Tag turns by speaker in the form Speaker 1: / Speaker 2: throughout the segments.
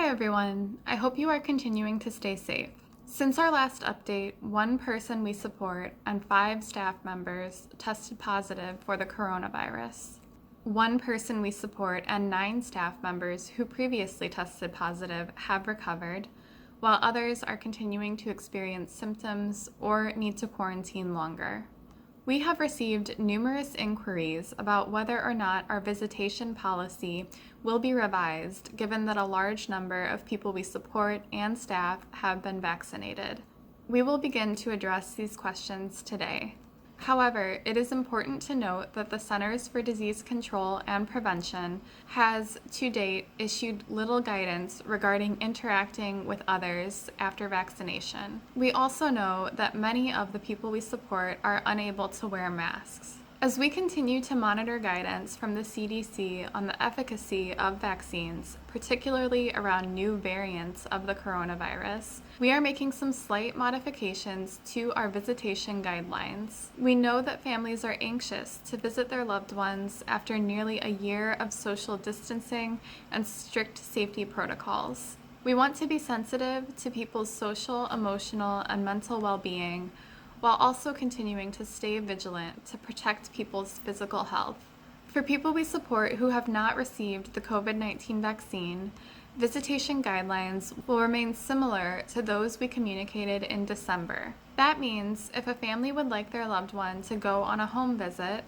Speaker 1: everyone. I hope you are continuing to stay safe. Since our last update, one person we support and 5 staff members tested positive for the coronavirus. One person we support and 9 staff members who previously tested positive have recovered, while others are continuing to experience symptoms or need to quarantine longer. We have received numerous inquiries about whether or not our visitation policy will be revised, given that a large number of people we support and staff have been vaccinated. We will begin to address these questions today. However, it is important to note that the Centers for Disease Control and Prevention has, to date, issued little guidance regarding interacting with others after vaccination. We also know that many of the people we support are unable to wear masks. As we continue to monitor guidance from the CDC on the efficacy of vaccines, particularly around new variants of the coronavirus, we are making some slight modifications to our visitation guidelines. We know that families are anxious to visit their loved ones after nearly a year of social distancing and strict safety protocols. We want to be sensitive to people's social, emotional, and mental well-being, while also continuing to stay vigilant to protect people's physical health. For people we support who have not received the COVID-19 vaccine, visitation guidelines will remain similar to those we communicated in December. That means if a family would like their loved one to go on a home visit,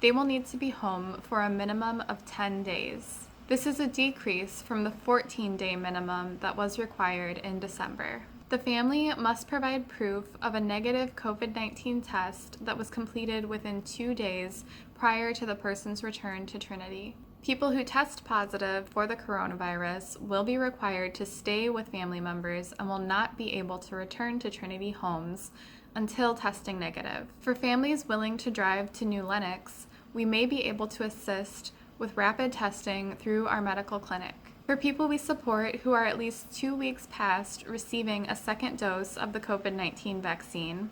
Speaker 1: they will need to be home for a minimum of 10 days. This is a decrease from the 14-day minimum that was required in December. The family must provide proof of a negative COVID-19 test that was completed within 2 days prior to the person's return to Trinity. People who test positive for the coronavirus will be required to stay with family members and will not be able to return to Trinity homes until testing negative. For families willing to drive to New Lenox, we may be able to assist with rapid testing through our medical clinic. For people we support who are at least 2 weeks past receiving a second dose of the COVID-19 vaccine,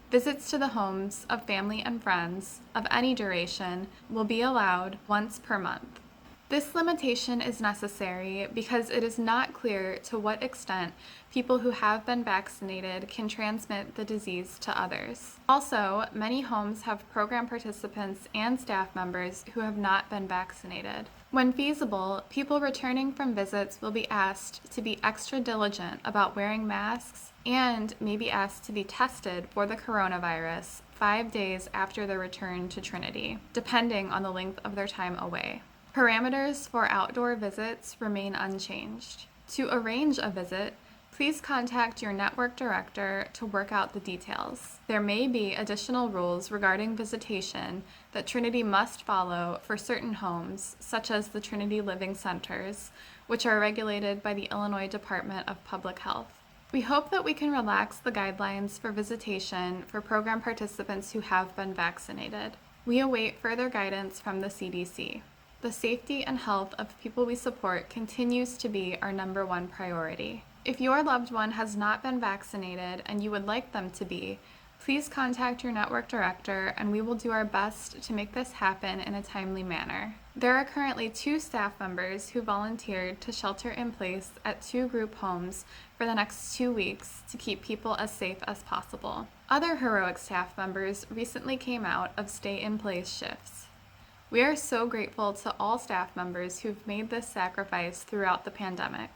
Speaker 1: visits to the homes of family and friends of any duration will be allowed once per month. This limitation is necessary because it is not clear to what extent people who have been vaccinated can transmit the disease to others. Also, many homes have program participants and staff members who have not been vaccinated. When feasible, people returning from visits will be asked to be extra diligent about wearing masks and may be asked to be tested for the coronavirus 5 days after their return to Trinity, depending on the length of their time away. Parameters for outdoor visits remain unchanged. To arrange a visit, please contact your network director to work out the details. There may be additional rules regarding visitation that Trinity must follow for certain homes, such as the Trinity Living Centers, which are regulated by the Illinois Department of Public Health. We hope that we can relax the guidelines for visitation for program participants who have been vaccinated. We await further guidance from the CDC. The safety and health of people we support continues to be our number one priority. If your loved one has not been vaccinated and you would like them to be, please contact your network director and we will do our best to make this happen in a timely manner. There are currently 2 staff members who volunteered to shelter in place at 2 group homes for the next 2 weeks to keep people as safe as possible. Other heroic staff members recently came out of stay-in-place shifts. We are so grateful to all staff members who've made this sacrifice throughout the pandemic.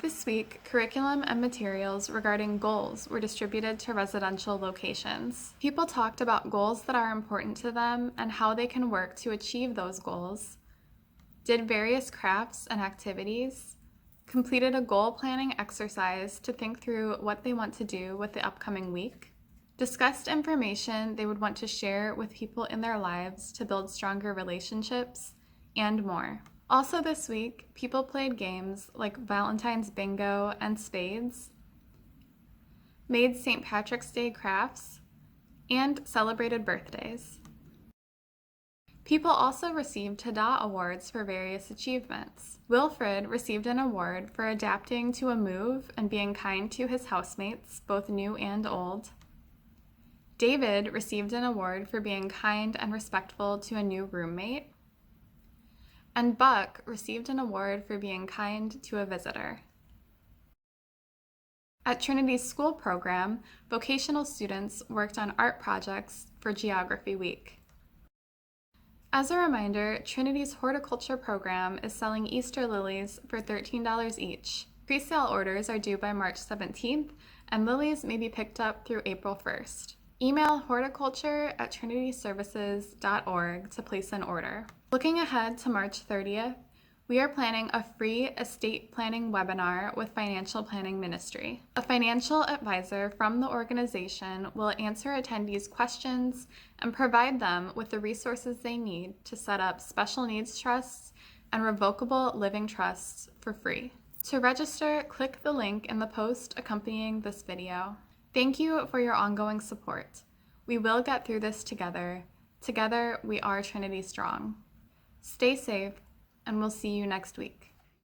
Speaker 1: This week, curriculum and materials regarding goals were distributed to residential locations. People talked about goals that are important to them and how they can work to achieve those goals, did various crafts and activities, completed a goal planning exercise to think through what they want to do with the upcoming week, discussed information they would want to share with people in their lives to build stronger relationships, and more. Also this week, people played games like Valentine's Bingo and Spades, made St. Patrick's Day crafts, and celebrated birthdays. People also received Tada Awards for various achievements. Wilfred received an award for adapting to a move and being kind to his housemates, both new and old. David received an award for being kind and respectful to a new roommate. And Buck received an award for being kind to a visitor. At Trinity's school program, vocational students worked on art projects for Geography Week. As a reminder, Trinity's horticulture program is selling Easter lilies for $13 each. Pre-sale orders are due by March 17th, and lilies may be picked up through April 1st. Email horticulture@trinityservices.org to place an order. Looking ahead to March 30th, we are planning a free estate planning webinar with Financial Planning Ministry. A financial advisor from the organization will answer attendees' questions and provide them with the resources they need to set up special needs trusts and revocable living trusts for free. To register, click the link in the post accompanying this video. Thank you for your ongoing support. We will get through this together. Together, we are Trinity Strong. Stay safe, and we'll see you next week.